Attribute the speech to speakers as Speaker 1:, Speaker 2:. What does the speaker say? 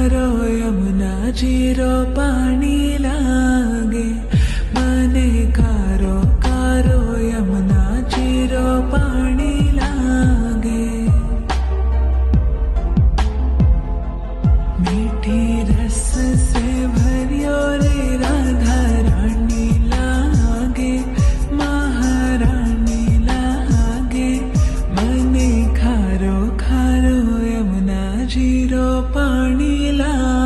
Speaker 1: खारो यमुना जीरो पानी लागे मने खारो खारो यमुना जीरो पानी लागे मीठी रस से भरियो रे राधा रानी लागे महारानी लागे मने खारो खारो यमुना जीरो पानी लागे।